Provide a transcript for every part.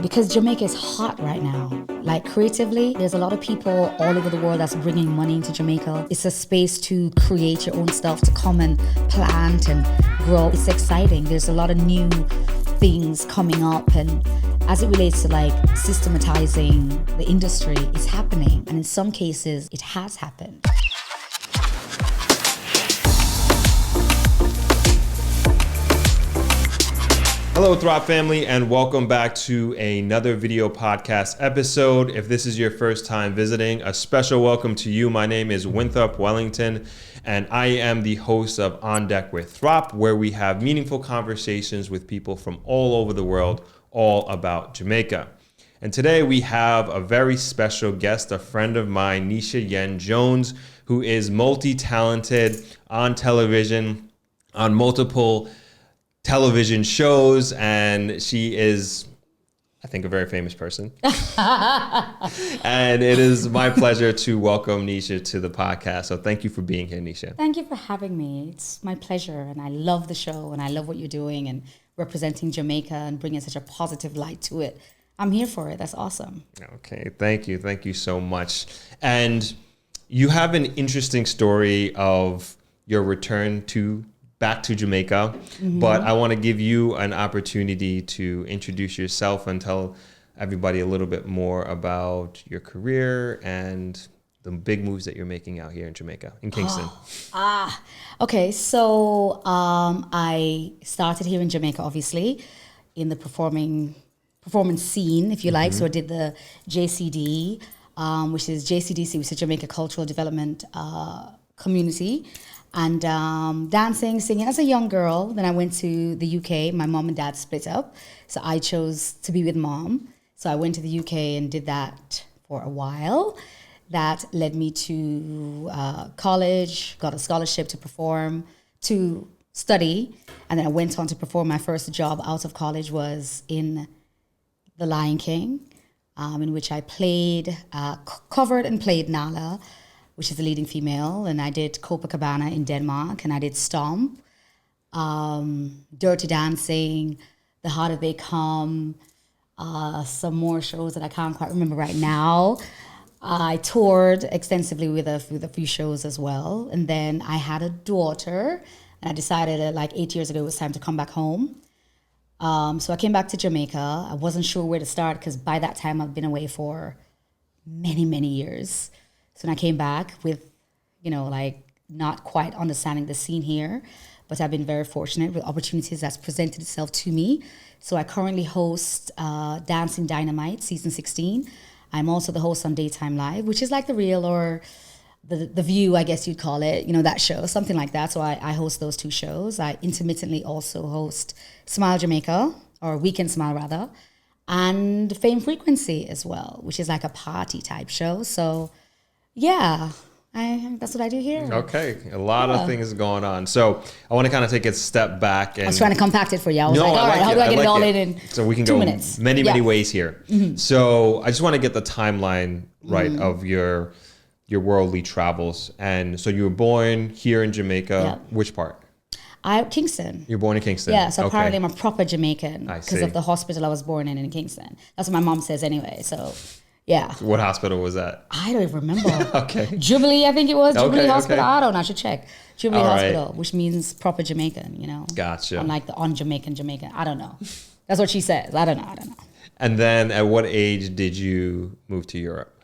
Because Jamaica is hot right now. Like creatively, there's a lot of people all over the world that's bringing money into Jamaica. It's a space to create your own stuff, to come and plant and grow. It's exciting. There's a lot of new things coming up, and as it relates to like systematizing the industry, it's happening. And in some cases, it has happened. Hello, Throp family, and welcome back to another video podcast episode. If this is your first time visiting, a special welcome to you. My name is Winthrop Wellington, and I am the host of On Deck with Throp, where we have meaningful conversations with people from all over the world, all about Jamaica. And today we have a very special guest, a friend of mine, Niesha-Yen Jones, who is multi-talented on television, on multiple television shows, and she is, I think, a very famous person. And it is my pleasure to welcome Niesha to the podcast. So thank you for being here, Niesha. Thank you for having me. It's my pleasure, and I love the show, and I love what you're doing and representing Jamaica and bringing such a positive light to it. I'm here for it. That's awesome. Okay, thank you. Thank you so much. And you have an interesting story of your return back to Jamaica, but I want to give you an opportunity to introduce yourself and tell everybody a little bit more about your career and the big moves that you're making out here in Jamaica, in Kingston. Okay, so I started here in Jamaica, obviously, in the performance scene, if you like. So I did the JCD, which is JCDC, which is Jamaica Cultural Development Community. And dancing, singing as a young girl. Then I went to the UK. My mom and dad split up, so I chose to be with mom. So I went to the UK and did that for a while. That led me to college, got a scholarship to perform, to study, and then I went on to perform. My first job out of college was in The Lion King, in which I played, covered and played Nala, which is the leading female, and I did Copacabana in Denmark, and I did Stomp, Dirty Dancing, The Harder They Come, some more shows that I can't quite remember right now. I toured extensively with a few shows as well, and then I had a daughter, and I decided like 8 years ago it was time to come back home. So I came back to Jamaica. I wasn't sure where to start because by that time I've been away for many, many years. So when I came back with, like not quite understanding the scene here, but I've been very fortunate with opportunities that's presented itself to me. So I currently host Dancing Dynamite season 16. I'm also the host on Daytime Live, which is like The Real or the View, I guess you'd call it, that show, something like that. So I host those two shows. I intermittently also host Smile Jamaica, or Weekend Smile rather, and Fame Frequency as well, which is like a party type show. So yeah, that's what I do here. Okay, a lot of things going on. So I want to kind of take a step back. And I was trying to compact it for you. I was all right, how do I get it all in so we can 2 go minutes? many ways here. So I just want to get the timeline right of your worldly travels. And so you were born here in Jamaica. Which part? Kingston. You're born in Kingston. Yeah, so apparently I'm a proper Jamaican I because see. of the hospital I was born in Kingston. That's what my mom says anyway, so yeah. What hospital was that? I don't even remember. Okay. Jubilee, I think it was. Jubilee Hospital. Okay. I don't know. I should check. Jubilee All Hospital, right. which means proper Jamaican, Gotcha. Unlike the Jamaican. I don't know. That's what she says. I don't know. And then at what age did you move to Europe?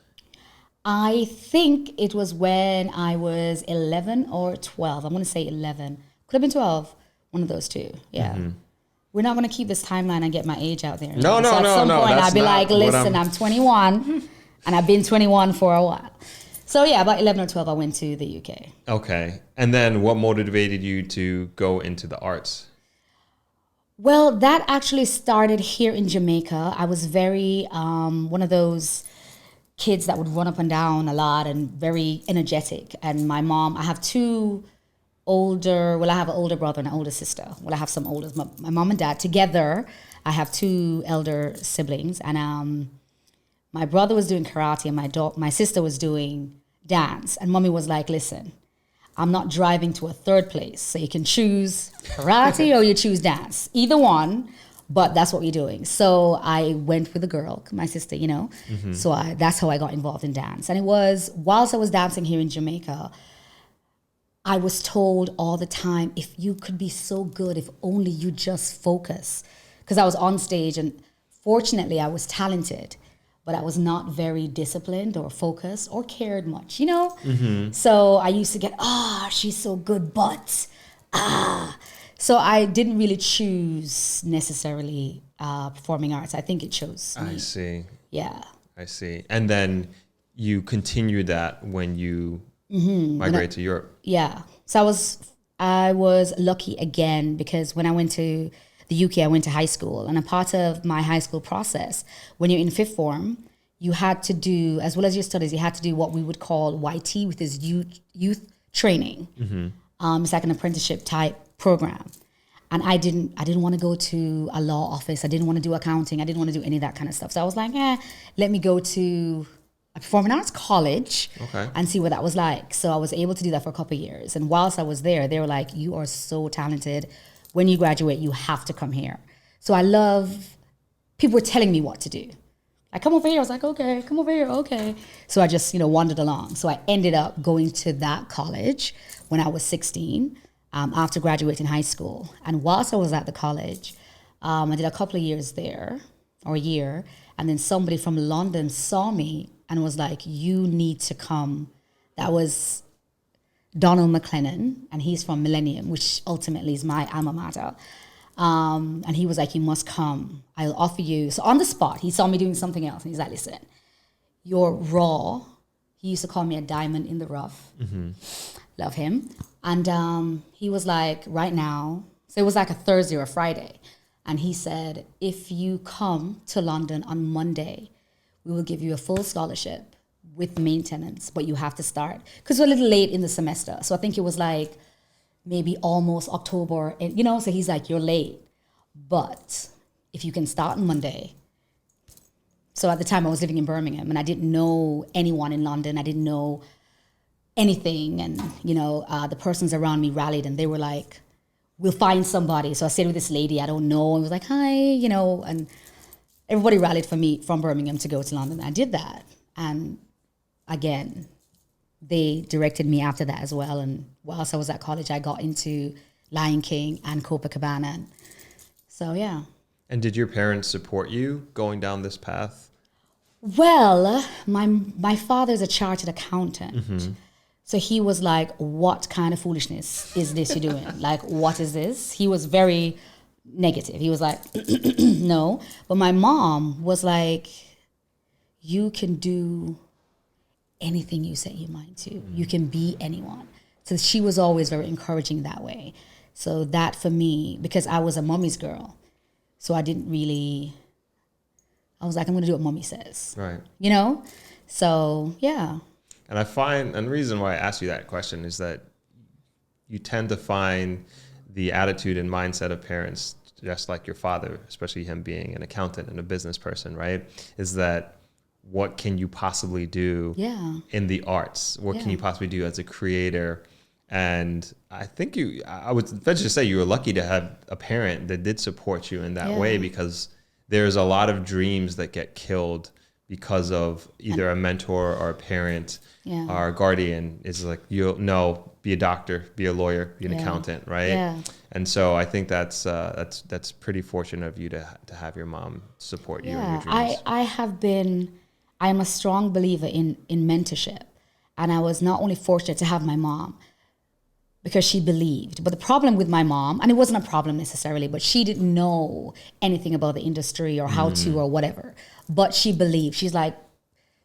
I think it was when I was 11 or 12. I'm going to say 11. Could have been 12. One of those two. Yeah. We're not going to keep this timeline and get my age out there. No. So at some point, that's I'll be like, not what listen, I'm 21, and I've been 21 for a while. So yeah, about 11 or 12, I went to the UK. Okay. And then what motivated you to go into the arts? Well, that actually started here in Jamaica. I was very one of those kids that would run up and down a lot and very energetic. And my mom, I have I have an older brother and an older sister. Well, I have some older, my mom and dad together. I have two elder siblings, and my brother was doing karate, and my sister was doing dance. And mommy was like, "Listen, I'm not driving to a third place, so you can choose karate or you choose dance. Either one, but that's what we're doing. So I went with a girl, my sister, you know. So that's how I got involved in dance. And it was whilst I was dancing here in Jamaica, I was told all the time, if you could be so good, if only you just focus. Because I was on stage, and fortunately I was talented, but I was not very disciplined or focused or cared much, you know? So I used to get, she's so good, but, So I didn't really choose necessarily performing arts. I think it chose me. I see. Yeah. I see. And then you continued that when you migrated to Europe. Yeah. So I was lucky again, because when I went to the UK, I went to high school, and a part of my high school process, when you're in fifth form, you had to do, as well as your studies, you had to do what we would call YT, which is youth training. It's like an apprenticeship type program. And I didn't want to go to a law office. I didn't want to do accounting. I didn't want to do any of that kind of stuff. So I was like, let me go to a performing arts college and see what that was like. So I was able to do that for a couple of years. And whilst I was there, they were like, you are so talented. When you graduate, you have to come here. So people were telling me what to do. Like, come over here. I was like, okay, come over here. Okay. So I just, wandered along. So I ended up going to that college when I was 16, after graduating high school. And whilst I was at the college, I did a couple of years there, or a year. And then somebody from London saw me and was like, you need to come. That was Donald McLennan, and he's from Millennium, which ultimately is my alma mater. And he was like, you must come. I'll offer you. So on the spot, he saw me doing something else. And he's like, listen, you're raw. He used to call me a diamond in the rough. Love him. And he was like, right now, so it was like a Thursday or a Friday. And he said, if you come to London on Monday, we will give you a full scholarship with maintenance, but you have to start. Because we're a little late in the semester. So I think it was like maybe almost October, and, so he's like, you're late. But if you can start on Monday. So at the time I was living in Birmingham, and I didn't know anyone in London. I didn't know anything. And, the persons around me rallied, and they were like, we'll find somebody. So I stayed with this lady I don't know, and was like, hi, and everybody rallied for me from Birmingham to go to London. I did that. And again, they directed me after that as well. And whilst I was at college, I got into Lion King and Copacabana. So, yeah. And did your parents support you going down this path? Well, my father's a chartered accountant. So he was like, what kind of foolishness is this you're doing? Like, what is this? He was very negative. He was like, no. But my mom was like, you can do anything you set your mind to. You can be anyone. So she was always very encouraging that way. So that for me, because I was a mommy's girl, so I was like, I'm going to do what mommy says. Right. So, yeah. And the reason why I asked you that question is that you tend to find the attitude and mindset of parents, just like your father, especially him being an accountant and a business person, right? Is that what can you possibly do in the arts? What can you possibly do as a creator? And I think I would venture to say you were lucky to have a parent that did support you in that way, because there's a lot of dreams that get killed because of either a mentor or a parent or a guardian is like, be a doctor, be a lawyer, be an accountant, right? Yeah. And so I think that's pretty fortunate of you to have your mom support you in your dreams. I am a strong believer in mentorship. And I was not only fortunate to have my mom because she believed. But the problem with my mom, and it wasn't a problem necessarily, but she didn't know anything about the industry or how to or whatever. But she believed. She's like,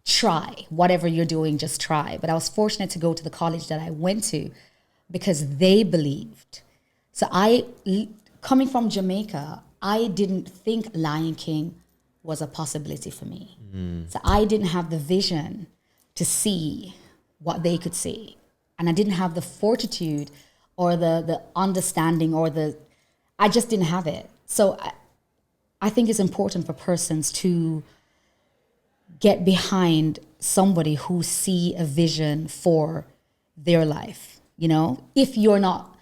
try. Whatever you're doing, just try. But I was fortunate to go to the college that I went to because they believed. So coming from Jamaica, I didn't think Lion King was a possibility for me. So I didn't have the vision to see what they could see. And I didn't have the fortitude or the understanding I just didn't have it. So I think it's important for persons to get behind somebody who see a vision for their life, if you're not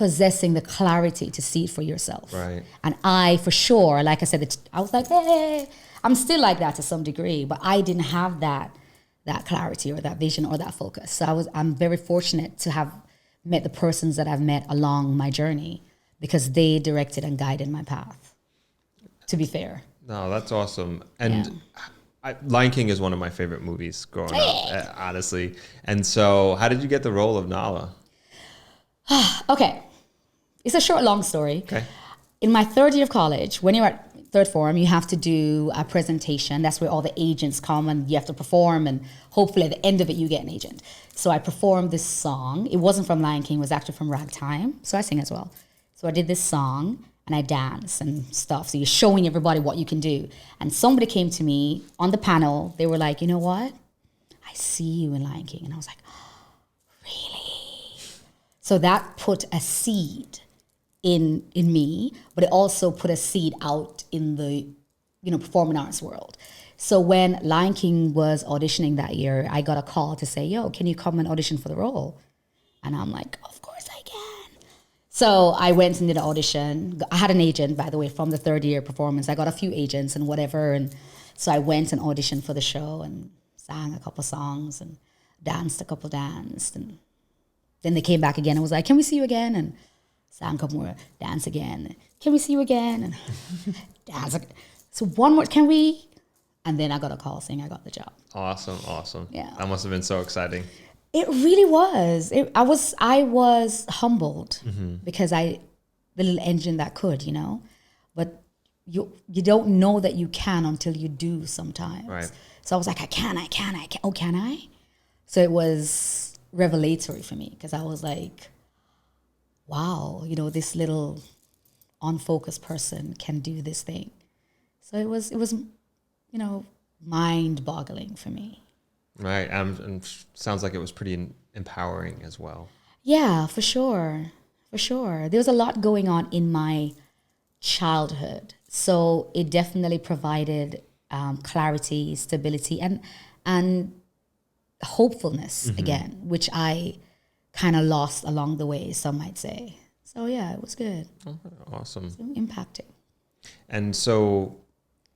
possessing the clarity to see it for yourself. Right. And I, for sure, like I said, I was like, hey, I'm still like that to some degree, but I didn't have that clarity or that vision or that focus. So I'm very fortunate to have met the persons that I've met along my journey because they directed and guided my path, to be fair. No, that's awesome. And Lion King is one of my favorite movies growing up, honestly. And so how did you get the role of Nala? Okay. It's a short, long story. Okay. In my third year of college, when you're at third form, you have to do a presentation. That's where all the agents come and you have to perform, and hopefully at the end of it, you get an agent. So I performed this song. It wasn't from Lion King. It was actually from Ragtime. So I sing as well. So I did this song and I dance and stuff. So you're showing everybody what you can do. And somebody came to me on the panel. They were like, you know what? I see you in Lion King. And I was like, really? So that put a seed in me, but it also put a seed out in the, performing arts world. So when Lion King was auditioning that year, I got a call to say, yo, can you come and audition for the role? And I'm like, of course I can. So I went and did an audition. I had an agent, by the way, from the third year performance. I got a few agents and whatever. And so I went and auditioned for the show and sang a couple songs and danced a couple danced. And then they came back again and was like, can we see you again? And sang a couple more, dance again. Can we see you again? And dance again. So one more, can we? And then I got a call saying I got the job. Awesome. Yeah. That must have been so exciting. It really was. I was humbled because the little engine that could, but you don't know that you can until you do sometimes. Right. So I was like, I can. Oh, can I? So it was revelatory for me because I was like, wow, this little unfocused person can do this thing. So it was, mind-boggling for me. Right. And sounds like it was pretty empowering as well. Yeah, for sure. There was a lot going on in my childhood. So it definitely provided clarity, stability, and hopefulness again, which I kind of lost along the way, some might say. So yeah, it was good. Awesome. So impacting. And so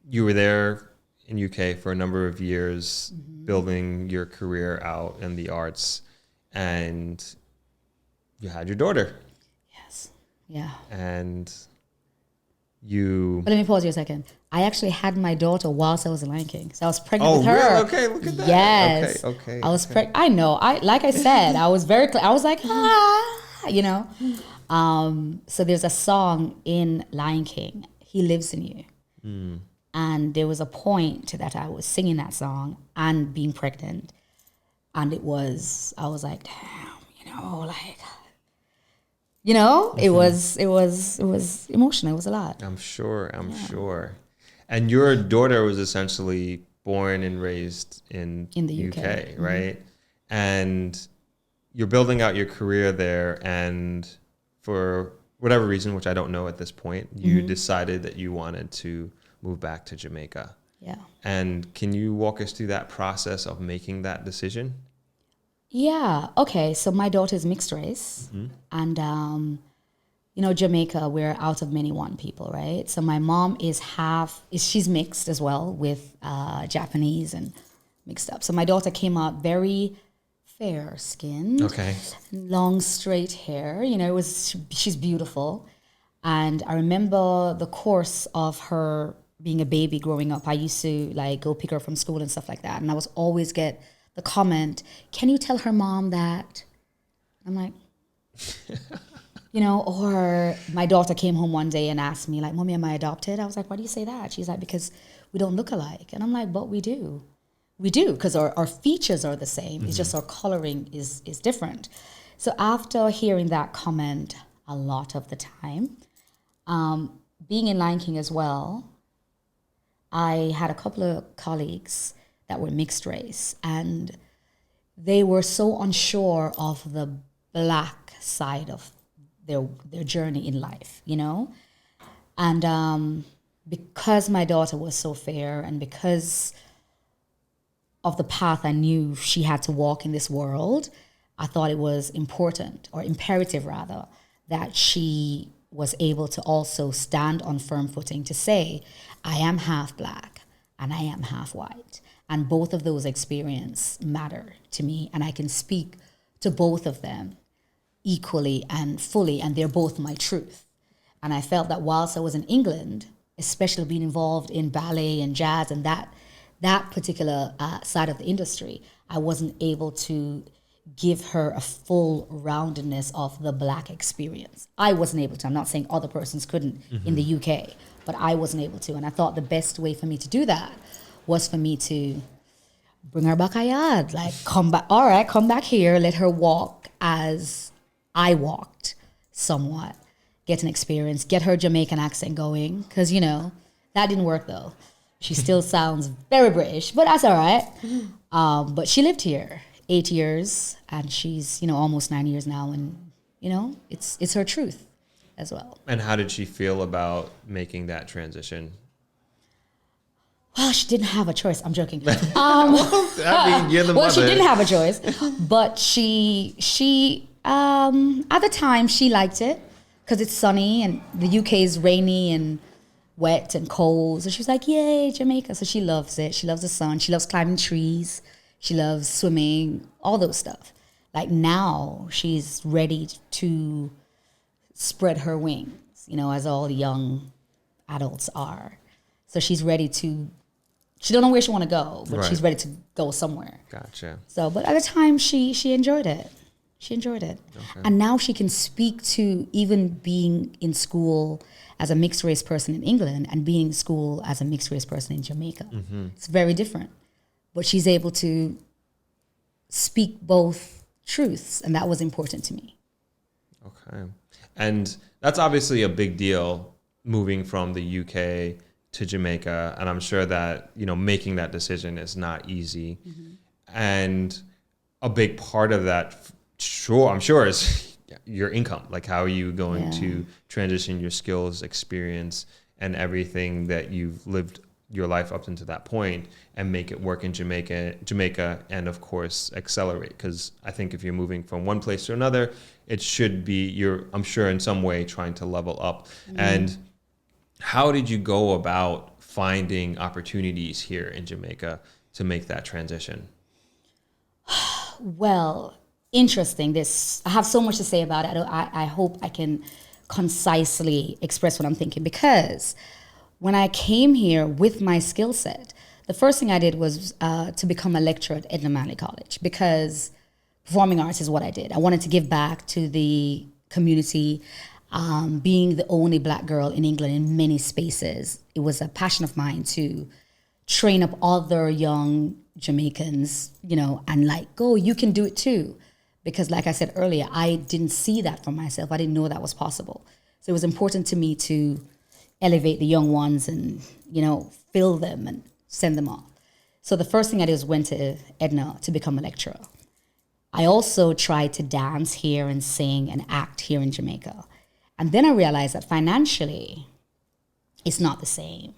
you were there in UK for a number of years, building your career out in the arts, and you had your daughter. Yes. Yeah. And you... But let me pause you a second. I actually had my daughter whilst I was in Lion King. So I was pregnant with her. Really? Okay, look at that. Yes. Okay. I was pregnant. I know. Like I said, I was very clear. I was like, So there's a song in Lion King, He Lives in You. And there was a point that I was singing that song and being pregnant. And I was like, damn, it was emotional. It was a lot. I'm sure. And your daughter was essentially born and raised in the UK, right? And you're building out your career there, and for whatever reason, which I don't know at this point, you decided that you wanted to move back to Jamaica. Yeah. And can you walk us through that process of making that decision? Yeah. Okay. So my daughter is mixed race, and Jamaica, we're out of many one people, right? So my mom she's mixed as well with Japanese and mixed up. So my daughter came out very fair skinned, long straight hair. She's beautiful, and I remember the course of her being a baby growing up. I used to go pick her from school and stuff like that, and I was always get the comment, "Can you tell her mom that?" I'm like, or my daughter came home one day and asked me, "Mommy, am I adopted?" I was like, "Why do you say that?" She's like, "Because we don't look alike." And I'm like, "But we do. We do, because our features are the same. It's just our coloring is different." So after hearing that comment a lot of the time, being in Lion King as well, I had a couple of colleagues that were mixed race, and they were so unsure of the black side of their journey in life, And because my daughter was so fair, and because of the path I knew she had to walk in this world, I thought it was important, or imperative rather, that she was able to also stand on firm footing to say, I am half black and I am half white. And both of those experiences matter to me, and I can speak to both of them equally and fully, and they're both my truth. And I felt that whilst I was in England, especially being involved in ballet and jazz and that particular side of the industry, I wasn't able to give her a full roundedness of the black experience. I wasn't able to. I'm not saying other persons couldn't in the UK, but I wasn't able to. And I thought the best way for me to do that was for me to bring her back ayad, like come back here, let her walk as I walked somewhat, get an experience, get her Jamaican accent going, because, you know, that didn't work though. She still sounds very British, but that's all right. But she lived here 8 years, and she's, you know, almost 9 years now, and, you know, it's her truth as well. And how did she feel about making that transition? Well, she didn't have a choice. I'm joking. I mean, you're the well, mother. she didn't have a choice, but she at the time she liked it because it's sunny and the UK is rainy and wet and cold. So she was like, "Yay, Jamaica!" So she loves it. She loves the sun. She loves climbing trees. She loves swimming. All those stuff. Like now, she's ready to spread her wings. You know, as all young adults are. So she's ready to. She don't know where she want to go, but she's ready to go somewhere. Gotcha. So, but at the time, she enjoyed it. She enjoyed it. Okay. And now she can speak to even being in school as a mixed race person in England and being in school as a mixed race person in Jamaica. Mm-hmm. It's very different. But she's able to speak both truths, and that was important to me. Okay. And that's obviously a big deal, moving from the UK to Jamaica, and I'm sure that, you know, making that decision is not easy. Mm-hmm. And a big part of that, I'm sure is your income. Like, how are you going to transition your skills, experience, and everything that you've lived your life up until that point and make it work in Jamaica, and of course accelerate? Because I think if you're moving from one place to another, it should be I'm sure in some way trying to level up. Mm-hmm. And how did you go about finding opportunities here in Jamaica to make that transition? Well, interesting. I have so much to say about it. I hope I can concisely express what I'm thinking, because when I came here with my skill set, the first thing I did was to become a lecturer at Edna Manley College, because performing arts is what I did. I wanted to give back to the community. Being the only black girl in England in many spaces, it was a passion of mine to train up other young Jamaicans, you know, and like, go, you can do it too. Because like I said earlier, I didn't see that for myself. I didn't know that was possible. So it was important to me to elevate the young ones and, you know, fill them and send them off. So the first thing I did was went to Edna to become a lecturer. I also tried to dance here and sing and act here in Jamaica. And then I realized that financially, it's not the same.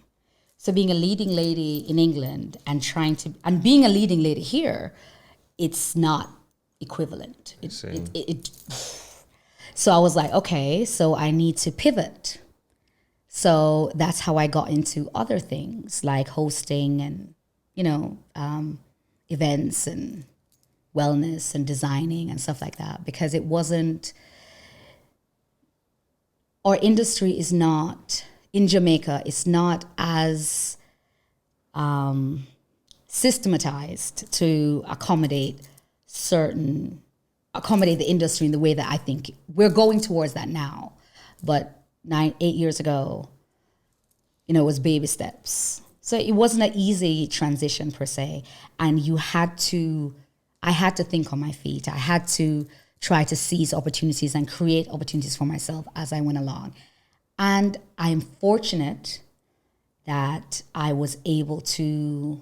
So being a leading lady in England and being a leading lady here, it's not equivalent. So I was like, okay, so I need to pivot. So that's how I got into other things like hosting and, you know, events and wellness and designing and stuff like that, because it wasn't. Our industry is not, in Jamaica, it's not as systematized to accommodate the industry in the way that I think we're going towards that now. But 8 years ago, you know, it was baby steps. So it wasn't an easy transition per se. And I had to think on my feet. I had to try to seize opportunities and create opportunities for myself as I went along. And I'm fortunate that I was able to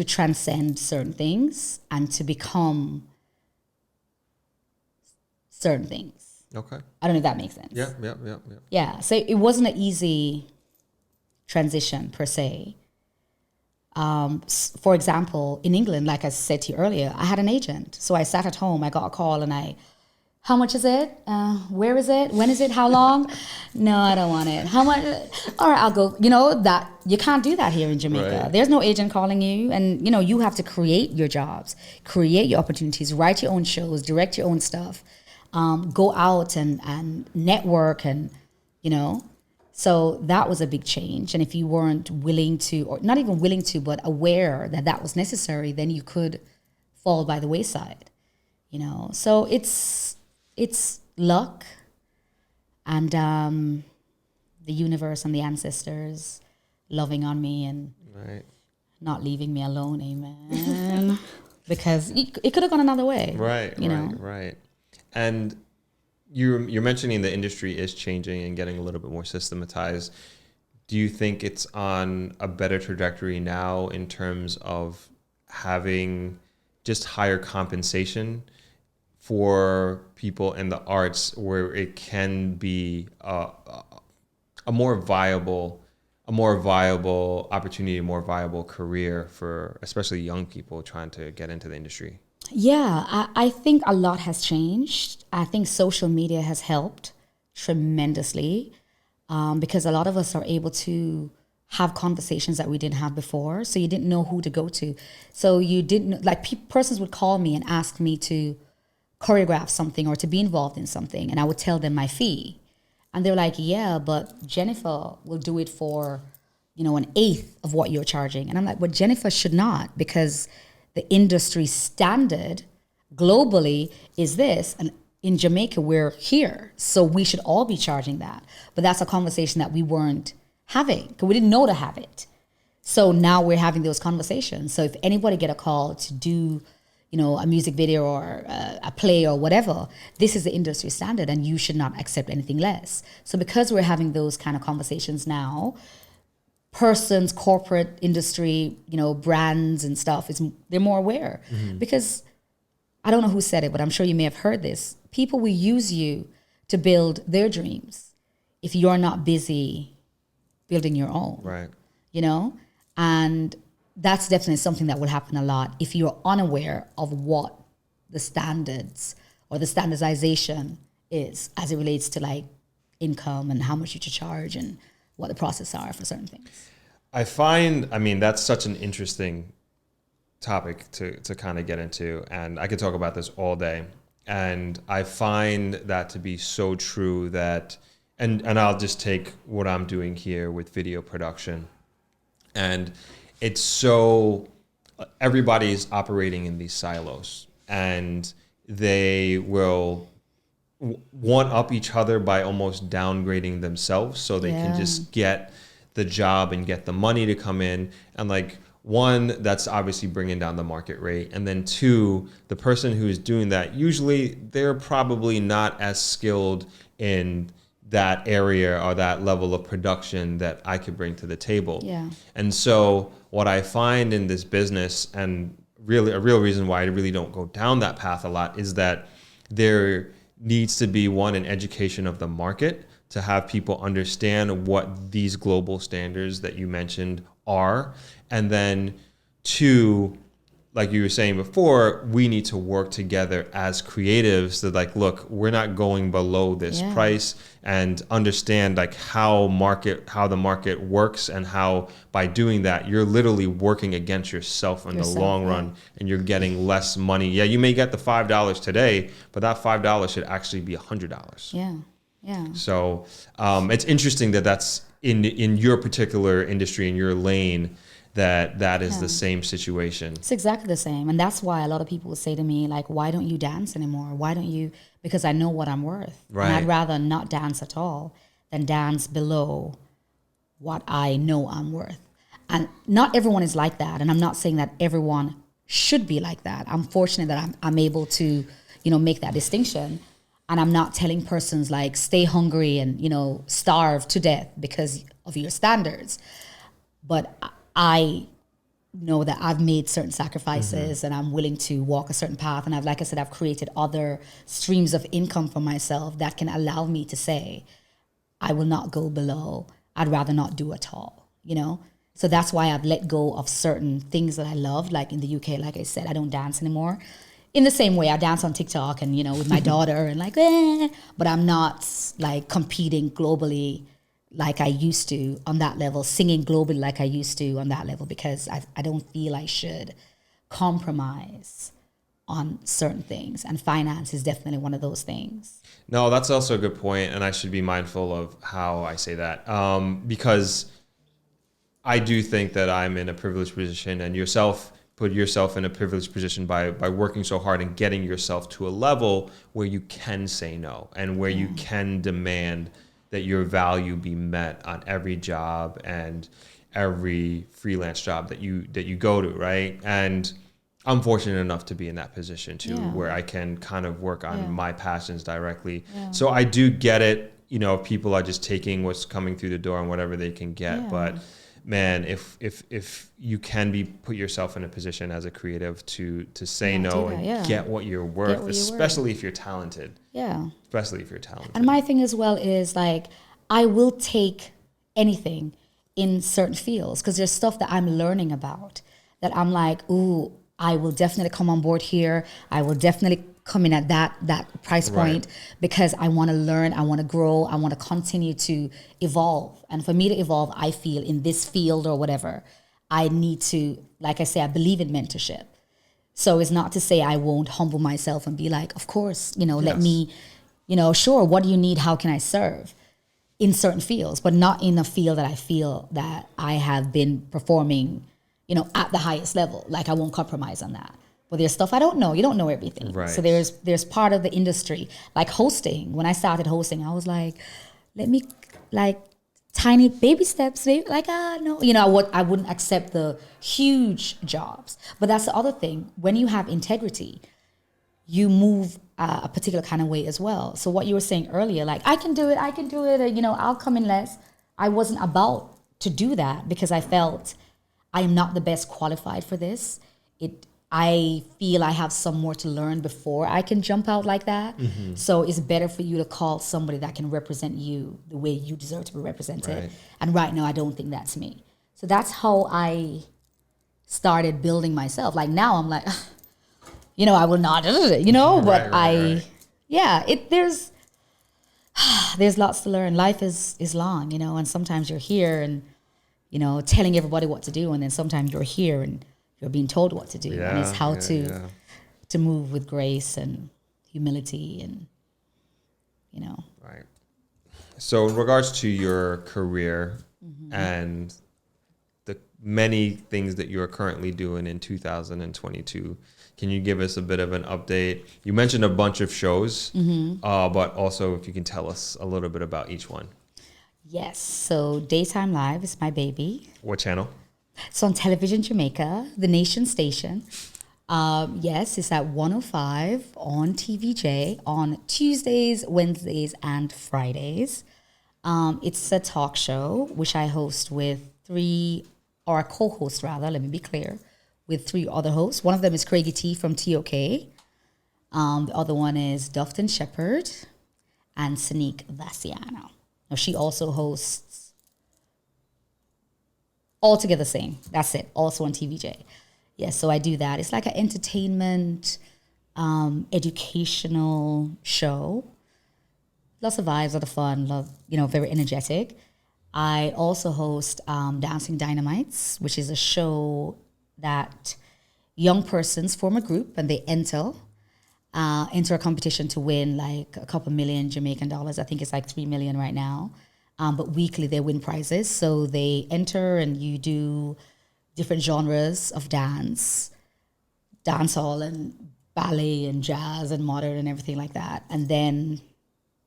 transcend certain things and to become certain things. Okay. I don't know if that makes sense. Yeah. Yeah, so it wasn't an easy transition per se. For example, in England, like I said to you earlier, I had an agent. So I sat at home, I got a call and I How much is it? Where is it? When is it? How long? No, I don't want it. How much? All right, I'll go. You know, that you can't do that here in Jamaica. Right. There's no agent calling you. And, you know, you have to create your jobs, create your opportunities, write your own shows, direct your own stuff, go out and network and, you know. So that was a big change. And if you weren't willing to, or not even willing to, but aware that that was necessary, then you could fall by the wayside, you know. So it's luck and the universe and the ancestors loving on me and Right. not leaving me alone, amen. Because it could have gone another way. Right, you right, know? right. And you're mentioning the industry is changing and getting a little bit more systematized. Do you think it's on a better trajectory now in terms of having just higher compensation for people in the arts, where it can be a more viable opportunity, a more viable career for especially young people trying to get into the industry? Yeah, I think a lot has changed. I think social media has helped tremendously because a lot of us are able to have conversations that we didn't have before. So you didn't know who to go to. So you didn't, like, persons would call me and ask me to choreograph something or to be involved in something. And I would tell them my fee. And they're like, yeah, but Jennifer will do it for, you know, 1/8 of what you're charging. And I'm like, but Jennifer should not, because the industry standard globally is this. And in Jamaica, we're here. So we should all be charging that. But that's a conversation that we weren't having because we didn't know to have it. So now we're having those conversations. So if anybody get a call to do, you know, a music video or a play or whatever, this is the industry standard and you should not accept anything less. So because we're having those kind of conversations now, persons, corporate industry, you know, brands and stuff, they're more aware. Because I don't know who said it, but I'm sure you may have heard this. People will use you to build their dreams if you're not busy building your own. Right. You know? And that's definitely something that will happen a lot if you're unaware of what the standards or the standardization is as it relates to like income and how much you should charge and what the process are for certain things. I mean, that's such an interesting topic to kind of get into, and I could talk about this all day. And I find that to be so true that, and I'll just take what I'm doing here with video production. And it's so, everybody's operating in these silos and they will one up each other by almost downgrading themselves so they can just get the job and get the money to come in. And like, one, that's obviously bringing down the market rate. And then two, the person who is doing that, usually they're probably not as skilled in that area or that level of production that I could bring to the table. Yeah. And so what I find in this business, and really a real reason why I really don't go down that path a lot, is that there needs to be, one, an education of the market to have people understand what these global standards that you mentioned are. And then two, like you were saying before, we need to work together as creatives to like, look, we're not going below this price, and understand like how the market works, and how by doing that, you're literally working against yourself in the long run, and you're getting less money. Yeah, you may get the $5 today, but that $5 should actually be $100. Yeah. Yeah. So it's interesting that that's in your particular industry, in your lane, that is the same situation. It's exactly the same. And that's why a lot of people would say to me, like, why don't you dance anymore? Why don't you? Because I know what I'm worth. Right. And I'd rather not dance at all than dance below what I know I'm worth. And not everyone is like that. And I'm not saying that everyone should be like that. I'm fortunate that I'm able to, you know, make that distinction. And I'm not telling persons like stay hungry and, you know, starve to death because of your standards. But I know that I've made certain sacrifices and I'm willing to walk a certain path. And like I said, I've created other streams of income for myself that can allow me to say, I will not go below. I'd rather not do at all, you know? So that's why I've let go of certain things that I loved. Like in the UK, like I said, I don't dance anymore in the same way I dance on TikTok and, with my daughter and like, but I'm not like competing globally like I used to on that level, singing globally like I used to on that level, because I don't feel I should compromise on certain things. And finance is definitely one of those things. No, that's also a good point, and I should be mindful of how I say that, because I do think that I'm in a privileged position, and put yourself in a privileged position by working so hard and getting yourself to a level where you can say no and where you can demand that your value be met on every job and every freelance job that you go to, right? And I'm fortunate enough to be in that position too, where I can kind of work on my passions directly. So I do get it, people are just taking what's coming through the door and whatever they can get. But man, if you can put yourself in a position as a creative to say no and get what you're worth, especially if you're talented. Yeah. Especially if you're talented. And my thing as well is like, I will take anything in certain fields, because there's stuff that I'm learning about that I'm like, ooh, I will definitely come on board here. I will definitely come in at that price point, because I want to learn, I want to grow, I want to continue to evolve. And for me to evolve, I feel in this field or whatever, I need to, like I say, I believe in mentorship. So it's not to say I won't humble myself and be like, of course, let me, sure, what do you need? How can I serve? In certain fields, but not in a field that I feel that I have been performing, at the highest level. Like I won't compromise on that. But there's stuff I don't know. You don't know everything. Right. So there's part of the industry, like hosting. When I started hosting, I was like, let me like tiny baby steps, baby. Like, no, I wouldn't accept the huge jobs. But that's the other thing. When you have integrity, you move a particular kind of way as well. So what you were saying earlier, like, I can do it, or, I'll come in less. I wasn't about to do that because I felt I am not the best qualified for this. I feel I have some more to learn before I can jump out like that. Mm-hmm. So it's better for you to call somebody that can represent you the way you deserve to be represented. Right. And right now, I don't think that's me. So that's how I started building myself. Like now I'm like, I will not, but right. There's lots to learn. Life is long, and sometimes you're here and, telling everybody what to do. And then sometimes you're here and you're being told what to do. And it's how to move with grace and humility and, Right. So in regards to your career and the many things that you're currently doing in 2022, can you give us a bit of an update? You mentioned a bunch of shows, but also if you can tell us a little bit about each one. Yes. So Daytime Live is my baby. What channel? It's on Television Jamaica, the nation station. Yes, it's at 105 on TVJ on Tuesdays, Wednesdays, and Fridays. It's a talk show, which I host with a co-host rather, let me be clear, with 3 other hosts. One of them is Craigie T from TOK. The other one is Dufton Shepherd and Sanique Vassiano. Now, she also hosts Altogether Sing. That's it. Also on TVJ. Yes, so I do that. It's like an entertainment, educational show. Lots of vibes, a lot of fun, very energetic. I also host Dancing Dynamites, which is a show that young persons form a group and they enter a competition to win like a couple million Jamaican dollars. I think it's like 3 million right now. But weekly they win prizes. So they enter and you do different genres of dance, dancehall and ballet and jazz and modern and everything like that. And then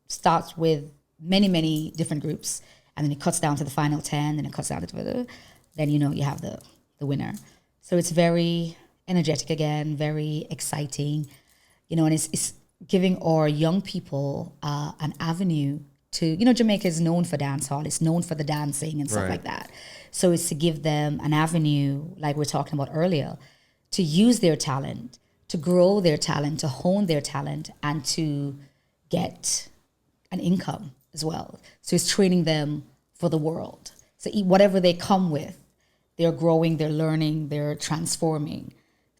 starts with many, many different groups. And then it cuts down to the final 10, then it cuts down to then you have the winner. So it's very energetic again, very exciting, and it's giving our young people an avenue to, Jamaica is known for dance hall, it's known for the dancing and stuff like that. So it's to give them an avenue, like we're talking about earlier, to use their talent, to grow their talent, to hone their talent, and to get an income as well. So it's training them for the world. So whatever they come with, they're growing, they're learning, they're transforming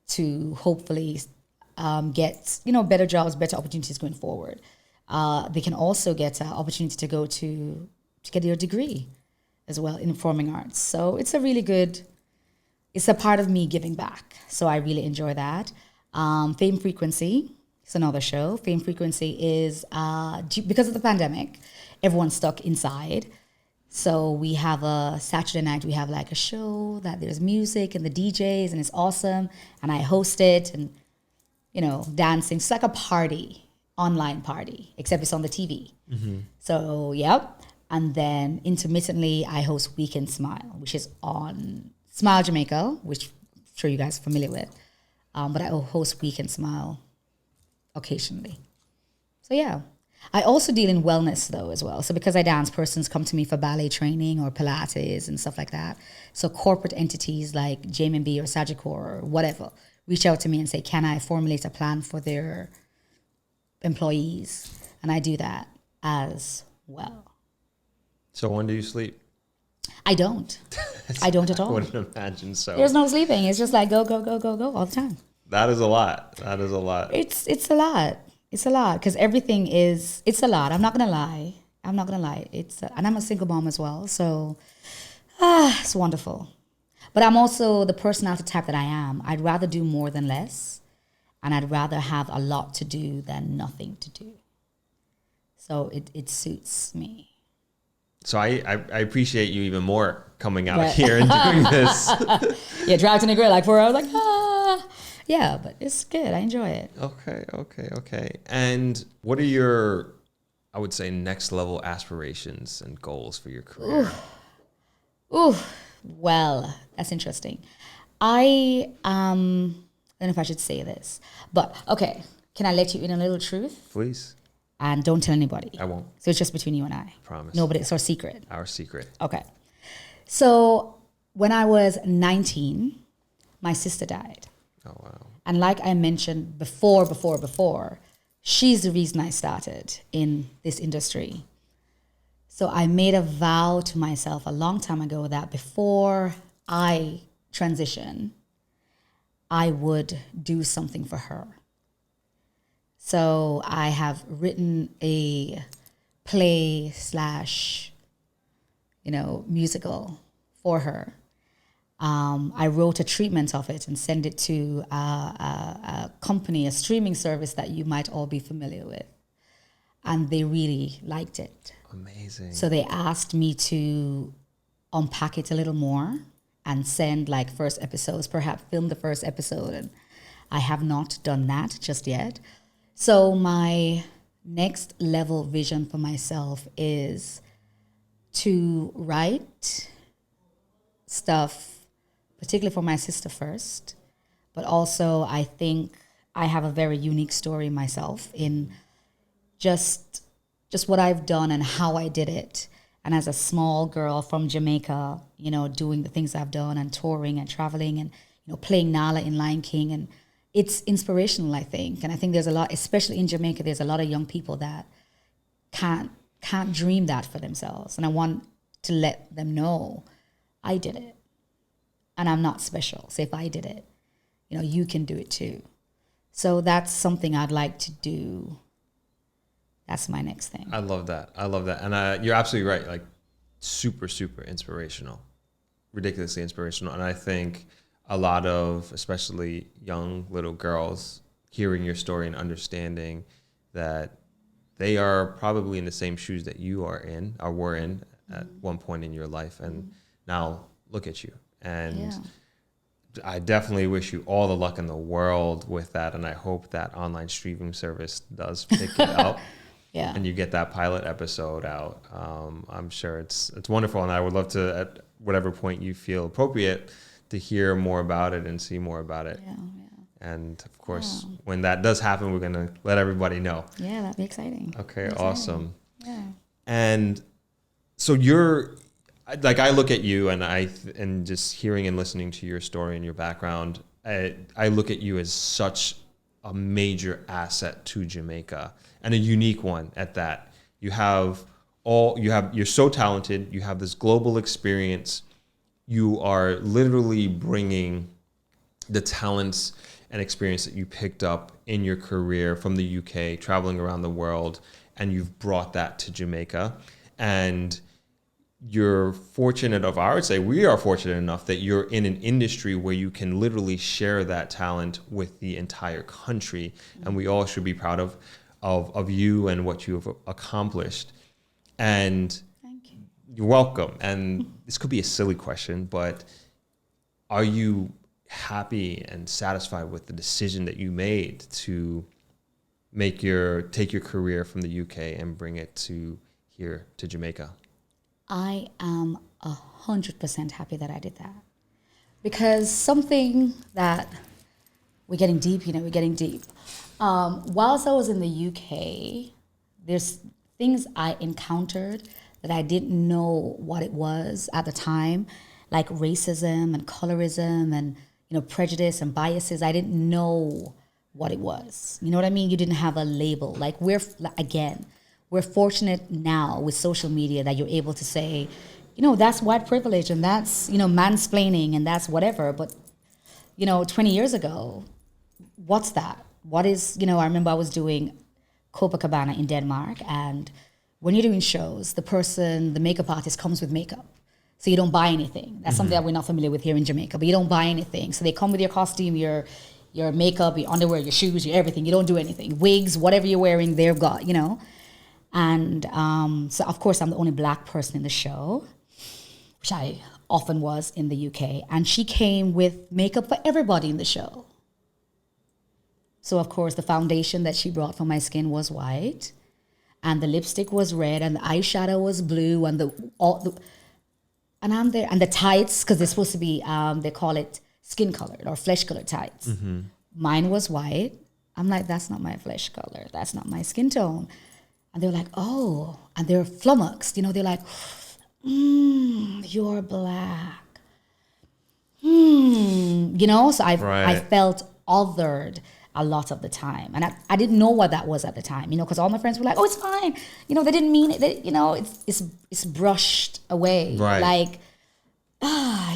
to hopefully get, better jobs, better opportunities going forward. They can also get an opportunity to go to get your degree as well in performing arts. So it's it's a part of me giving back. So I really enjoy that. Fame Frequency, it's another show. Fame Frequency is, because of the pandemic, everyone's stuck inside. So we have a Saturday night, we have like a show that there's music and the DJs and it's awesome. And I host it and, dancing. It's like a party, online party, except it's on the TV. Mm-hmm. So, yep. And then intermittently, I host Weekend Smile, which is on Smile Jamaica, which I'm sure you guys are familiar with. But I host Weekend Smile occasionally. So, yeah. I also deal in wellness, though, as well. So because I dance, persons come to me for ballet training or Pilates and stuff like that. So corporate entities like JMB or Sagicor or whatever reach out to me and say, can I formulate a plan for their employees? And I do that as well. So when do you sleep? I don't. I don't at all. I wouldn't imagine so. There's no sleeping. It's just like go, go, go, go, go all the time. That is a lot. That is a lot. It's a lot. It's a lot because everything it's a lot. I'm not going to lie. And I'm a single mom as well. So it's wonderful. But I'm also the personality type that I am. I'd rather do more than less. And I'd rather have a lot to do than nothing to do. So it suits me. So I appreciate you even more coming out here and doing this. Yeah, dragged in the grill like 4 hours, like, Yeah, but it's good. I enjoy it. Okay. And what are your, I would say, next level aspirations and goals for your career? Ooh. Well, that's interesting. I don't know if I should say this, but okay. Can I let you in a little truth? Please. And don't tell anybody. I won't. So it's just between you and I. Promise. Nobody. It's our secret. Our secret. Okay. So when I was 19, my sister died. Oh, wow. And like I mentioned before, she's the reason I started in this industry. So I made a vow to myself a long time ago that before I transition, I would do something for her. So I have written a play / musical for her. I wrote a treatment of it and sent it to a company, a streaming service that you might all be familiar with. And they really liked it. Amazing. So they asked me to unpack it a little more and send like first episodes, perhaps film the first episode. And I have not done that just yet. So my next level vision for myself is to write stuff, particularly for my sister first, but also I think I have a very unique story myself in just what I've done and how I did it. And as a small girl from Jamaica, doing the things I've done and touring and traveling and, playing Nala in Lion King. And it's inspirational, I think. And I think there's a lot, especially in Jamaica, there's a lot of young people that can't dream that for themselves. And I want to let them know I did it. And I'm not special. So if I did it, you can do it too. So that's something I'd like to do. That's my next thing. I love that. And you're absolutely right. Like super, super inspirational, ridiculously inspirational. And I think a lot of, especially young little girls, hearing your story and understanding that they are probably in the same shoes that you are in or were in at one point in your life. And now look at you. And I definitely wish you all the luck in the world with that. And I hope that online streaming service does pick it up. Yeah. And you get that pilot episode out. I'm sure it's wonderful. And I would love to, at whatever point you feel appropriate, to hear more about it and see more about it. Yeah. And of course, when that does happen, we're going to let everybody know. Yeah, that'd be exciting. Okay, awesome. Yeah. And so I look at you and just hearing and listening to your story and your background, I look at you as such a major asset to Jamaica and a unique one at that. You're so talented. You have this global experience. You are literally bringing the talents an experience that you picked up in your career from the UK, traveling around the world, and you've brought that to Jamaica. And you're fortunate enough, I would say we are fortunate enough that you're in an industry where you can literally share that talent with the entire country. And we all should be proud of you and what you've accomplished. And Thank you. you're welcome. And this could be a silly question, but are you happy and satisfied with the decision that you made to take your career from the UK and bring it to here to Jamaica? I am 100% happy that I did that, because something that we're getting deep. Whilst I was in the UK, there's things I encountered that I didn't know what it was at the time, like racism and colorism and prejudice and biases. I didn't know what it was. You know what I mean? You didn't have a label. Like we're fortunate now with social media that you're able to say, that's white privilege and that's, mansplaining and that's whatever. But, 20 years ago, what's that? What is, I remember I was doing Copacabana in Denmark, and when you're doing shows, the makeup artist comes with makeup. So you don't buy anything. That's something that we're not familiar with here in Jamaica, but you don't buy anything. So they come with your costume, your makeup, your underwear, your shoes, your everything. You don't do anything. Wigs, whatever you're wearing, they've got, And so, of course, I'm the only black person in the show, which I often was in the UK. And she came with makeup for everybody in the show. So, of course, the foundation that she brought for my skin was white, and the lipstick was red, and the eyeshadow was blue, and and I'm there, and the tights, because they're supposed to be, they call it skin colored or flesh colored tights. Mm-hmm. Mine was white. I'm like, that's not my flesh color. That's not my skin tone. And they were like, oh, and they're flummoxed. They're like, you're black. So I felt othered a lot of the time. And I didn't know what that was at the time, because all my friends were like, oh, it's fine. They didn't mean it. It's brushed away. Right. Like,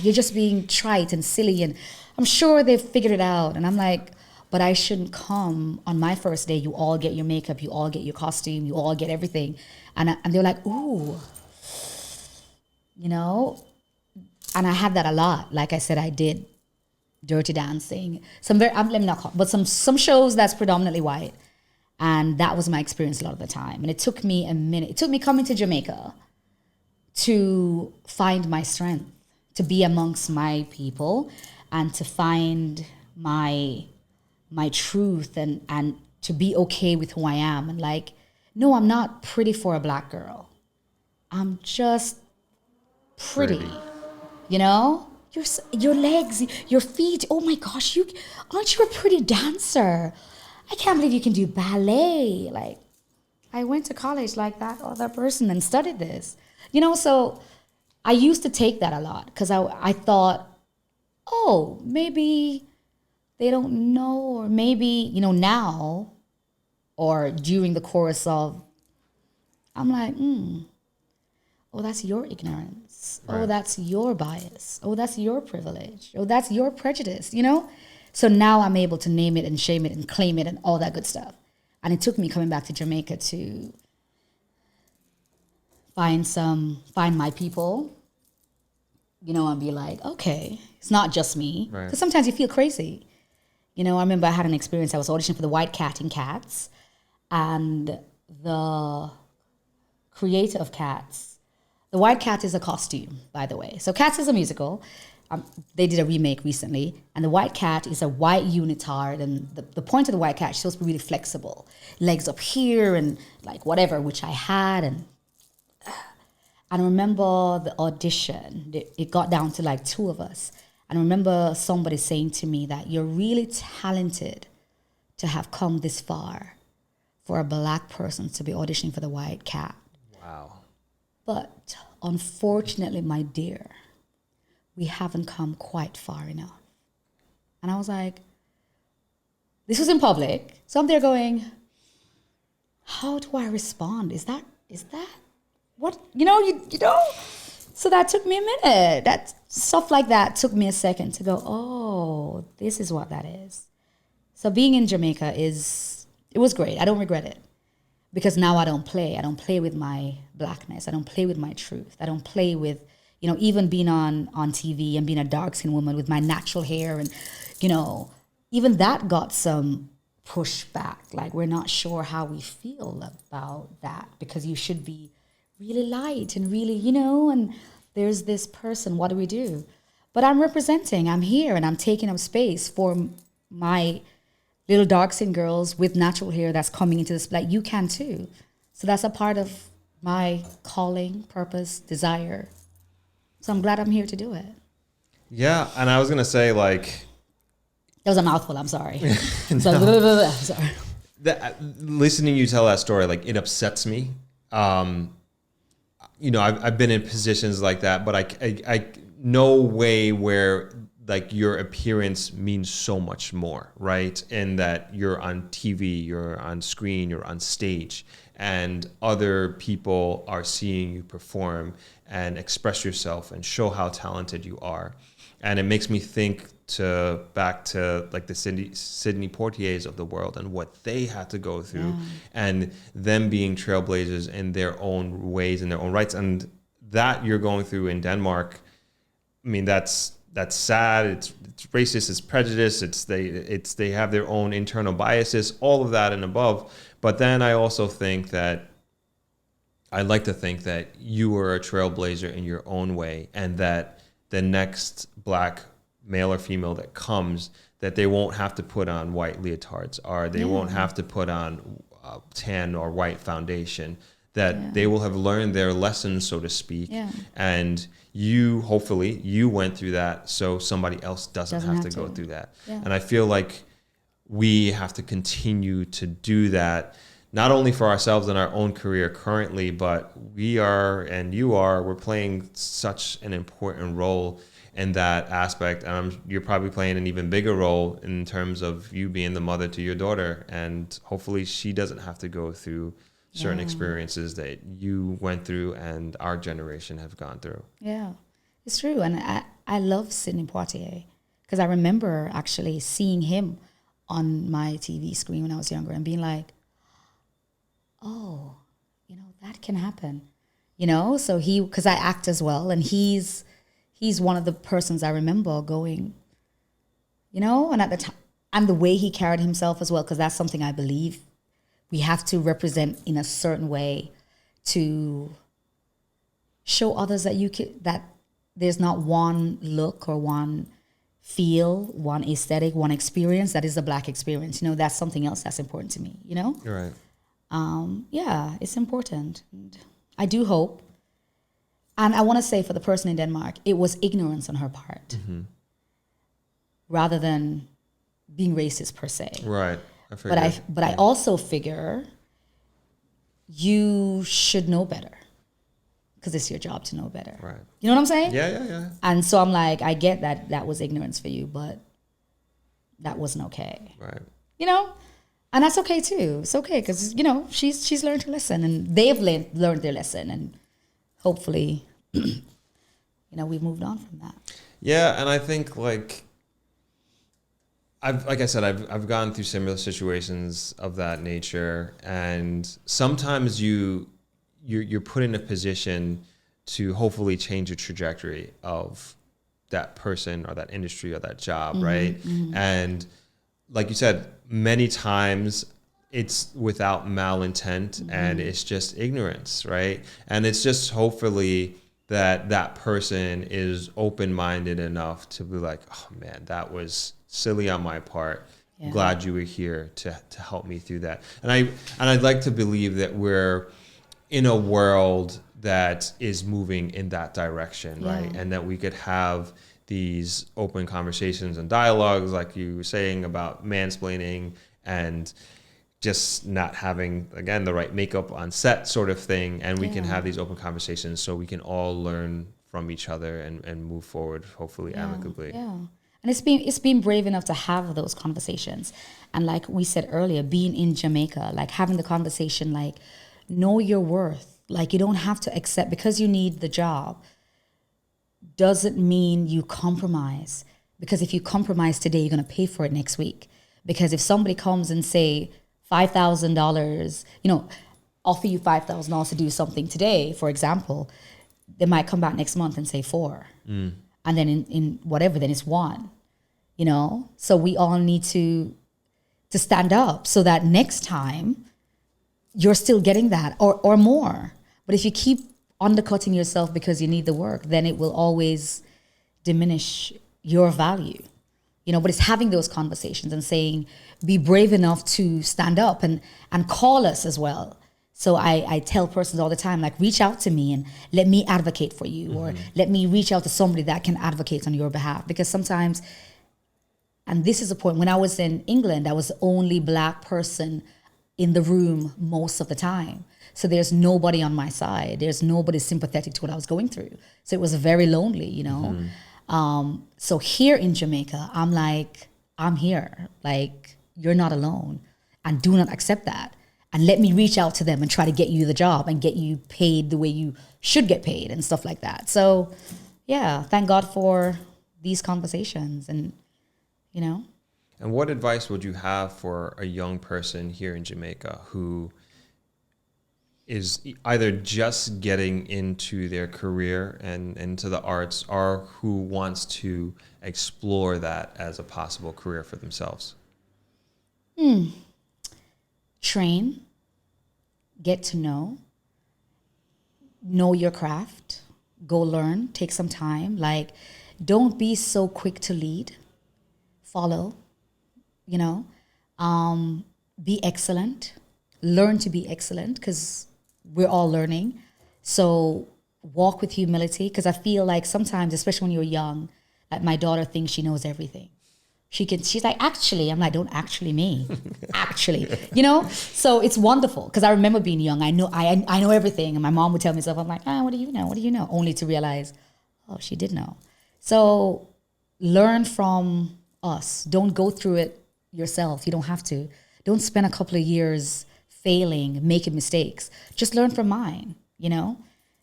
you're just being trite and silly. And I'm sure they've figured it out. And I'm like, but I shouldn't come on my first day. You all get your makeup. You all get your costume. You all get everything. And they're like, ooh, And I had that a lot. Like I said, I did Dirty Dancing. Let me not call, but some shows that's predominantly white. And that was my experience a lot of the time. And it took me a minute. It took me coming to Jamaica to find my strength, to be amongst my people, and to find my truth and to be okay with who I am. And like, no, I'm not pretty for a black girl. I'm just pretty. Your legs, your feet. Oh my gosh, aren't you a pretty dancer? I can't believe you can do ballet. Like, I went to college like that other person and studied this. So I used to take that a lot because I thought, oh, maybe they don't know, or maybe, now or during the course of, I'm like, oh, that's your ignorance. Right. Oh, that's your bias. Oh, that's your privilege. Oh, that's your prejudice, So now I'm able to name it and shame it and claim it and all that good stuff. And it took me coming back to Jamaica to find my people, and be like, okay, it's not just me. Because sometimes you feel crazy. I remember I had an experience. I was auditioning for the White Cat in Cats, and the creator of Cats, the White Cat is a costume, by the way. So Cats is a musical. They did a remake recently, and the White Cat is a white unitard, and the point of the White Cat, she's supposed to be really flexible, legs up here and like whatever, which I had, and I remember the audition. It got down to like 2 of us. And I remember somebody saying to me that you're really talented to have come this far for a black person to be auditioning for the White Cat. Wow. But unfortunately, my dear, we haven't come quite far enough. And I was like, this was in public. So I'm there going, how do I respond? Is that what, So that took me a minute. Stuff like that took me a second to go, oh, this is what that is. So being in Jamaica it was great. I don't regret it because now I don't play. I don't play with my blackness. I don't play with my truth. I don't play with, even being on TV and being a dark-skinned woman with my natural hair and, even that got some pushback. Like, we're not sure how we feel about that because you should be really light and really, and there's this person, what do we do? But I'm representing, I'm here and I'm taking up space for my little dark-skinned girls with natural hair that's coming into this, like you can too. So that's a part of my calling, purpose, desire. So I'm glad I'm here to do it. Yeah, and I was gonna say, like, that was a mouthful. I'm sorry. No. Sorry. Listening you tell that story, like, it upsets me. I've been in positions like that, but I no way where like your appearance means so much more, right? In that you're on TV, you're on screen, you're on stage, and other people are seeing you perform and express yourself and show how talented you are. And it makes me think back to like the Sidney Poitiers of the world and what they had to go through, and them being trailblazers in their own ways, in their own rights. And that you're going through in Denmark, I mean, that's sad. It's racist. It's prejudice. They have their own internal biases. All of that and above. But then I also think that I like to think that you were a trailblazer in your own way, and that the next Black male or female that comes, that they won't have to put on white leotards, or they won't have to put on tan or white foundation, that they will have learned their lessons, so to speak. And you, hopefully, you went through that so somebody else doesn't have to go through that. And I feel like we have to continue to do that, not only for ourselves in our own career currently, but we are, and you are, we're playing such an important role in that aspect. And you're probably playing an even bigger role in terms of you being the mother to your daughter. And hopefully she doesn't have to go through certain experiences that you went through and our generation have gone through. Yeah, it's true. And I love Sidney Poitier because I remember actually seeing him on my TV screen when I was younger and being like, oh, that can happen. So because I act as well, and he's one of the persons I remember going, and at the time, and the way he carried himself as well, because that's something I believe we have to represent in a certain way to show others that that there's not one look or one feel, one aesthetic, one experience that is a Black experience. That's something else that's important to me. You're right. It's important. And I do hope, and I want to say for the person in Denmark, it was ignorance on her part, rather than being racist per se. Right. I also figure you should know better because it's your job to know better. Right. You know what I'm saying? Yeah. And so I'm like, I get that was ignorance for you, but that wasn't okay. Right. And that's okay too. It's okay because she's learned her lesson, and they've learned their lesson, and hopefully, we've moved on from that. Yeah, and I think I've gone through similar situations of that nature, and sometimes you're put in a position to hopefully change the trajectory of that person or that industry or that job, right? And like you said, many times it's without malintent, and it's just ignorance, right? And it's just hopefully that person is open-minded enough to be like, oh man, that was silly on my part. Yeah. Glad you were here to help me through that. And I'd like to believe that we're in a world that is moving in that direction, right? And that we could have these open conversations and dialogues, like you were saying about mansplaining and just not having, again, the right makeup on set sort of thing. And we can have these open conversations so we can all learn from each other and move forward, hopefully amicably. Yeah. And it's been brave enough to have those conversations. And like we said earlier, being in Jamaica, like having the conversation, like know your worth. Like you don't have to accept, because you need the job, doesn't mean you compromise. Because if you compromise today, you're going to pay for it next week. Because if somebody comes and say $5,000, offer you $5,000 to do something today, for example, they might come back next month and say four. And then in whatever, then it's one, So we all need to stand up so that next time you're still getting that or more. But if you keep undercutting yourself because you need the work, then it will always diminish your value. But it's having those conversations and saying, be brave enough to stand up and call us as well. So I tell persons all the time, like, reach out to me and let me advocate for you, or let me reach out to somebody that can advocate on your behalf. Because sometimes, and this is the point, when I was in England, I was the only Black person in the room most of the time. So there's nobody on my side. There's nobody sympathetic to what I was going through. So it was very lonely, So here in Jamaica, I'm like, I'm here. Like, you're not alone. And do not accept that. And let me reach out to them and try to get you the job and get you paid the way you should get paid and stuff like that. So, yeah, thank God for these conversations and. And what advice would you have for a young person here in Jamaica who is either just getting into their career and into the arts, or who wants to explore that as a possible career for themselves? Train, get to know your craft, go learn, take some time. Like, don't be so quick to lead. Follow, be excellent, learn to be excellent, because we're all learning. So walk with humility, because I feel like sometimes, especially when you're young, like my daughter thinks she knows everything. She's like, actually, I'm like, don't actually me, actually, So it's wonderful, because I remember being young. I know everything, and my mom would tell me stuff. I'm like, what do you know? What do you know? Only to realize, oh, she did know. So learn from us. Don't go through it yourself. You don't have to. Don't spend a couple of years failing, making mistakes. Just learn from mine,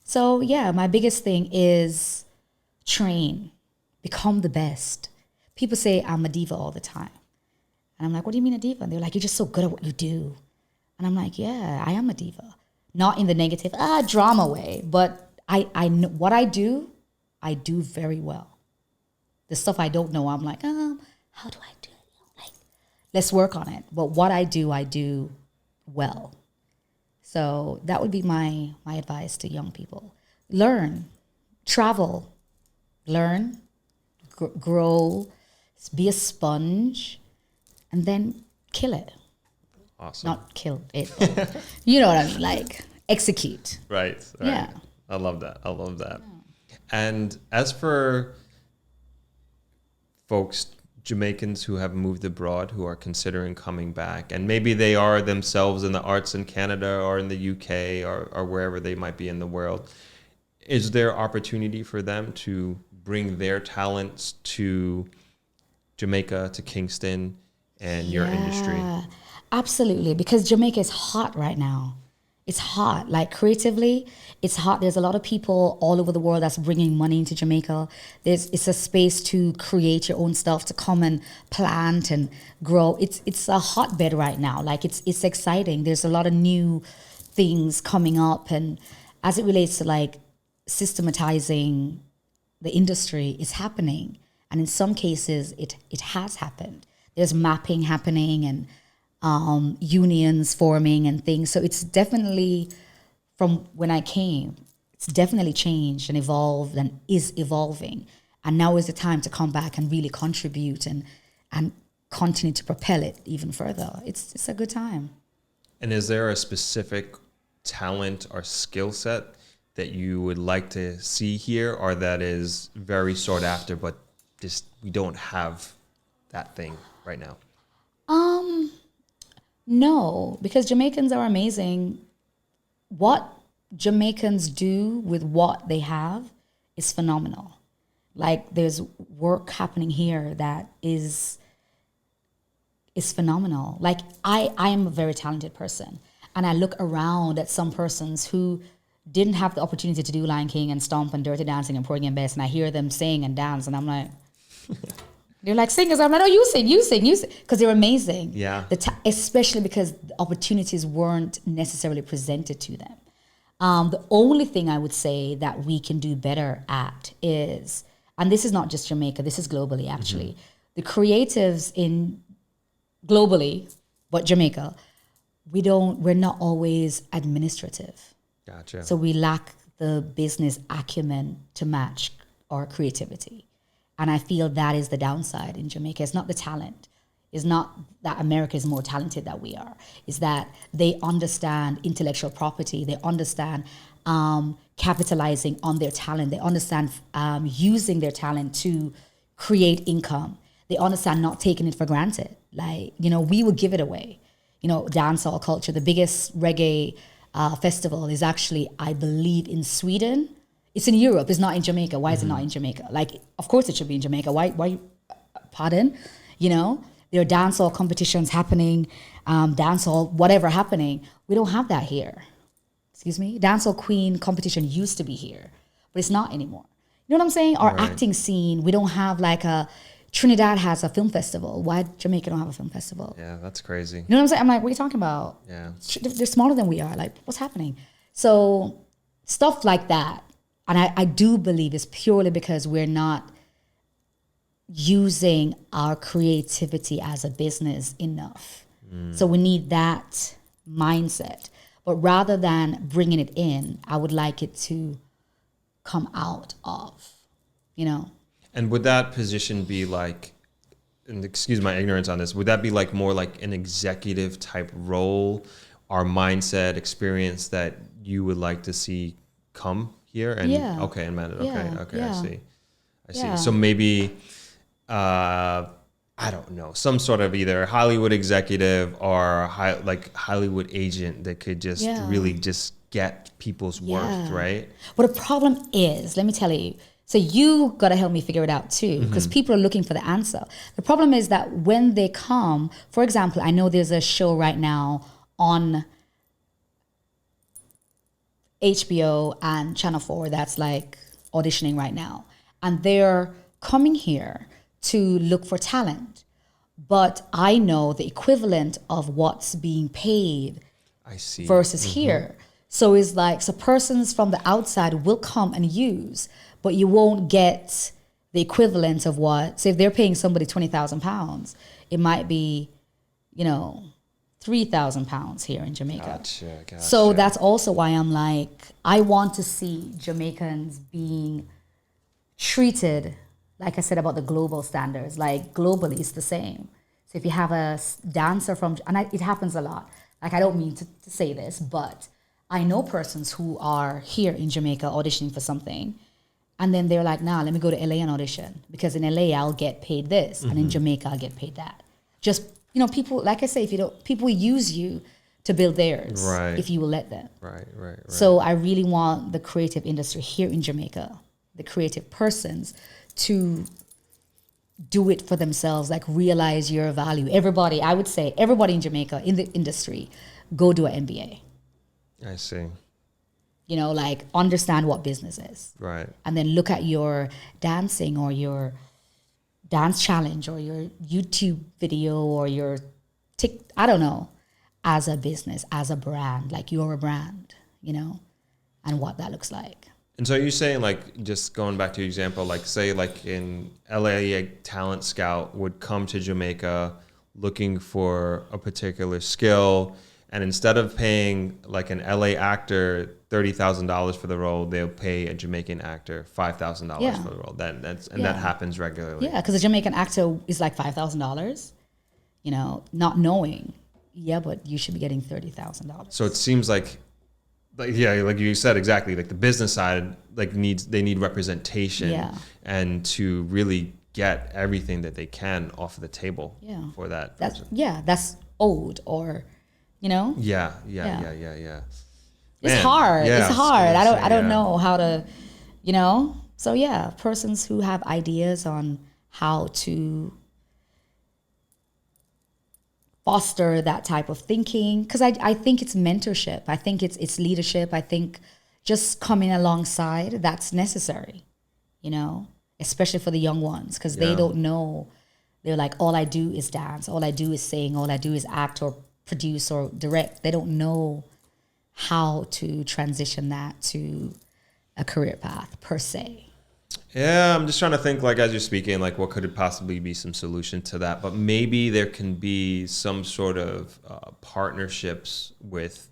So yeah, my biggest thing is train, become the best. People say I'm a diva all the time. And I'm like, what do you mean a diva? And they're like, you're just so good at what you do. And I'm like, yeah, I am a diva. Not in the negative, drama way, but I know what I do very well. The stuff I don't know, I'm like, how do I do it? Like, let's work on it. But what I do well. So that would be my advice to young people. Learn, travel, learn, grow, be a sponge, and then kill it. Awesome. Not kill it. You know what I mean? Like, execute. Right. Yeah. I love that. Yeah. And as for folks, Jamaicans who have moved abroad, who are considering coming back, and maybe they are themselves in the arts in Canada or in the UK or wherever they might be in the world, is there opportunity for them to bring their talents to Jamaica, to Kingston, and your industry? Absolutely, because Jamaica is hot right now. It's hot, like creatively, it's hot. There's a lot of people all over the world that's bringing money into Jamaica. It's a space to create your own stuff, to come and plant and grow. It's a hotbed right now. Like, it's exciting. There's a lot of new things coming up, and as it relates to like systematizing the industry, is happening. And in some cases, it has happened. There's mapping happening and unions forming and things. So it's definitely, from when I came, it's definitely changed and evolved and is evolving. And now is the time to come back and really contribute and continue to propel it even further. It's a good time. And is there a specific talent or skill set that you would like to see here, or that is very sought after, but just we don't have that thing right now? No, because Jamaicans are amazing. What Jamaicans do with what they have is phenomenal. Like, there's work happening here that is phenomenal. Like, I am a very talented person, and I look around at some persons who didn't have the opportunity to do Lion King and Stomp and Dirty Dancing and Porgy and Bess, and I hear them sing and dance, and I'm like, They're like singers. I'm like, no, you sing, because they're amazing. Yeah. Especially because the opportunities weren't necessarily presented to them. The only thing I would say that we can do better at is, and this is not just Jamaica, this is globally actually, the creatives in globally, but Jamaica, we're not always administrative. Gotcha. So we lack the business acumen to match our creativity. And I feel that is the downside in Jamaica. It's not the talent. It's not that America is more talented than we are. It's that they understand intellectual property. They understand capitalizing on their talent. They understand using their talent to create income. They understand not taking it for granted. Like, we would give it away. Dancehall culture, the biggest reggae festival is actually, I believe, in Sweden. It's in Europe. It's not in Jamaica. Why is it not in Jamaica? Like, of course it should be in Jamaica. Why? Pardon? There are dancehall competitions happening, dancehall whatever happening. We don't have that here. Excuse me? Dancehall queen competition used to be here, but it's not anymore. You know what I'm saying? Our acting scene, we don't have like Trinidad has a film festival. Why Jamaica don't have a film festival? Yeah, that's crazy. You know what I'm saying? I'm like, what are you talking about? Yeah. They're smaller than we are. Like, what's happening? So stuff like that. And I do believe it's purely because we're not using our creativity as a business enough. So we need that mindset. But rather than bringing it in, I would like it to come out of, And would that position be like, and excuse my ignorance on this, would that be like more like an executive type role, our mindset, experience that you would like to see come here? And okay, and manage. Okay, I see. Yeah. So maybe I don't know, some sort of either Hollywood executive or Hollywood agent that could just really just get people's worth, right? But the problem is, let me tell you, so you got to help me figure it out too, because people are looking for the answer. The problem is that when they come, for example, I know there's a show right now on HBO and Channel 4 that's like auditioning right now. And they're coming here to look for talent. But I know the equivalent of what's being paid versus here. So it's like, so persons from the outside will come and use, but you won't get the equivalent of what, say if they're paying somebody £20,000, it might be, £3,000 here in Jamaica. Gotcha. So that's also why I'm like, I want to see Jamaicans being treated, like I said about the global standards, like globally it's the same. So if you have a dancer from, and it happens a lot, like I don't mean to say this, but I know persons who are here in Jamaica auditioning for something, and then they're like, nah, let me go to LA and audition, because in LA I'll get paid this, and in Jamaica I'll get paid that. Just, people, like I say, people use you to build theirs, if you will let them. Right. So I really want the creative industry here in Jamaica, the creative persons, to do it for themselves, like realize your value. Everybody, I would say, everybody in Jamaica, in the industry, go do an MBA. I see. Like understand what business is. Right. And then look at your dancing or your dance challenge or your YouTube video or your I don't know, as a business, as a brand, like you're a brand, and what that looks like. And so you're saying, like, just going back to your example, like say like in LA, a talent scout would come to Jamaica looking for a particular skill, and instead of paying like an LA actor $30,000 for the role, they'll pay a Jamaican actor $5,000 for the role. That happens regularly. Yeah, because a Jamaican actor is like $5,000, not knowing. Yeah, but you should be getting $30,000. So it seems like like you said, exactly, like the business side, like they need representation and to really get everything that they can off the table for that person. That's owed, or Yeah. It's hard. It's hard. I don't know how to, So persons who have ideas on how to foster that type of thinking, because I think it's mentorship. I think it's leadership. I think just coming alongside, that's necessary, especially for the young ones, because they don't know They're like, all I do is dance, all I do is sing, all I do is act or produce or direct. They don't know how to transition that to a career path per se. Yeah, I'm just trying to think, like, as you're speaking, like, what could it possibly be some solution to that? But maybe there can be some sort of partnerships with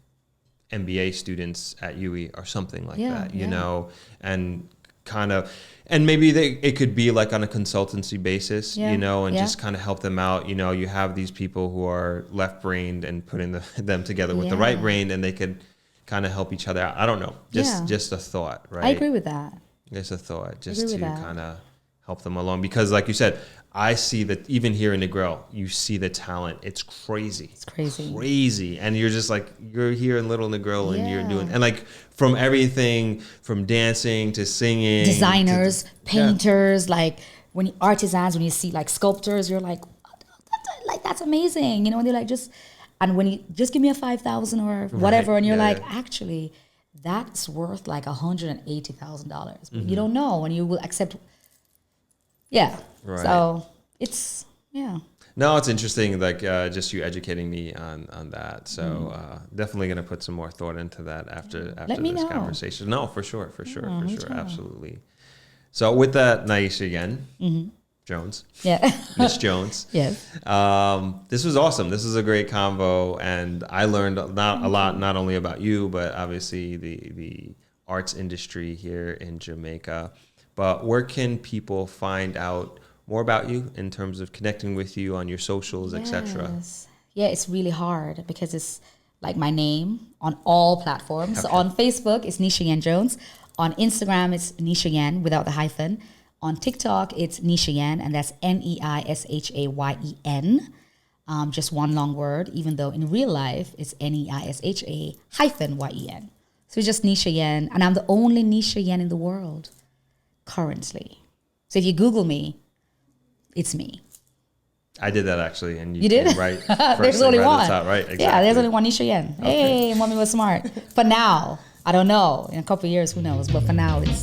MBA students at UE or something like that, you know, and kind of, and maybe it could be like on a consultancy basis, you know, and just kind of help them out. You know, you have these people who are left-brained and putting them together with the right brain, and they could kind of help each other out. I don't know, just a thought, right? I agree with that. Just a thought, just to kind of help them along. Because like you said, I see that even here in Negril, you see the talent. It's crazy. It's crazy. Crazy. And you're just like, you're here in Little Negril and you're doing, and like from everything, from dancing to singing. Designers, painters, like artisans, when you see like sculptors, you're like that's amazing. You know, and they're like and when you just give me a 5,000 or whatever, and you're like, actually, that's worth like $180,000. But you don't know, and you will accept. Yeah. Right. So it's No, it's interesting. Like just you educating me on that. So definitely gonna put some more thought into that after this conversation. No, for sure, absolutely. So with that, Niesha-Yen Jones, Miss Jones. Yes. This was awesome. This is a great convo, and I learned a lot, not only about you, but obviously the arts industry here in Jamaica. But where can people find out more about you in terms of connecting with you on your socials, etc.? Yeah, it's really hard because it's like my name on all platforms. Okay. So on Facebook, it's Niesha-Yen Jones. On Instagram, it's Niesha-Yen without the hyphen. On TikTok, it's Niesha-Yen, and that's Neishayen. Just one long word, even though in real life, it's Neisha-Yen. So it's just Niesha-Yen, and I'm the only Niesha-Yen in the world currently. So if you Google me, it's me. I did that actually, and you did right. There's only one. The top, right? Exactly. Yeah, there's only one Niesha-Yen. Okay. Hey, mommy was smart. For now, I don't know. In a couple of years, who knows? But for now, it's.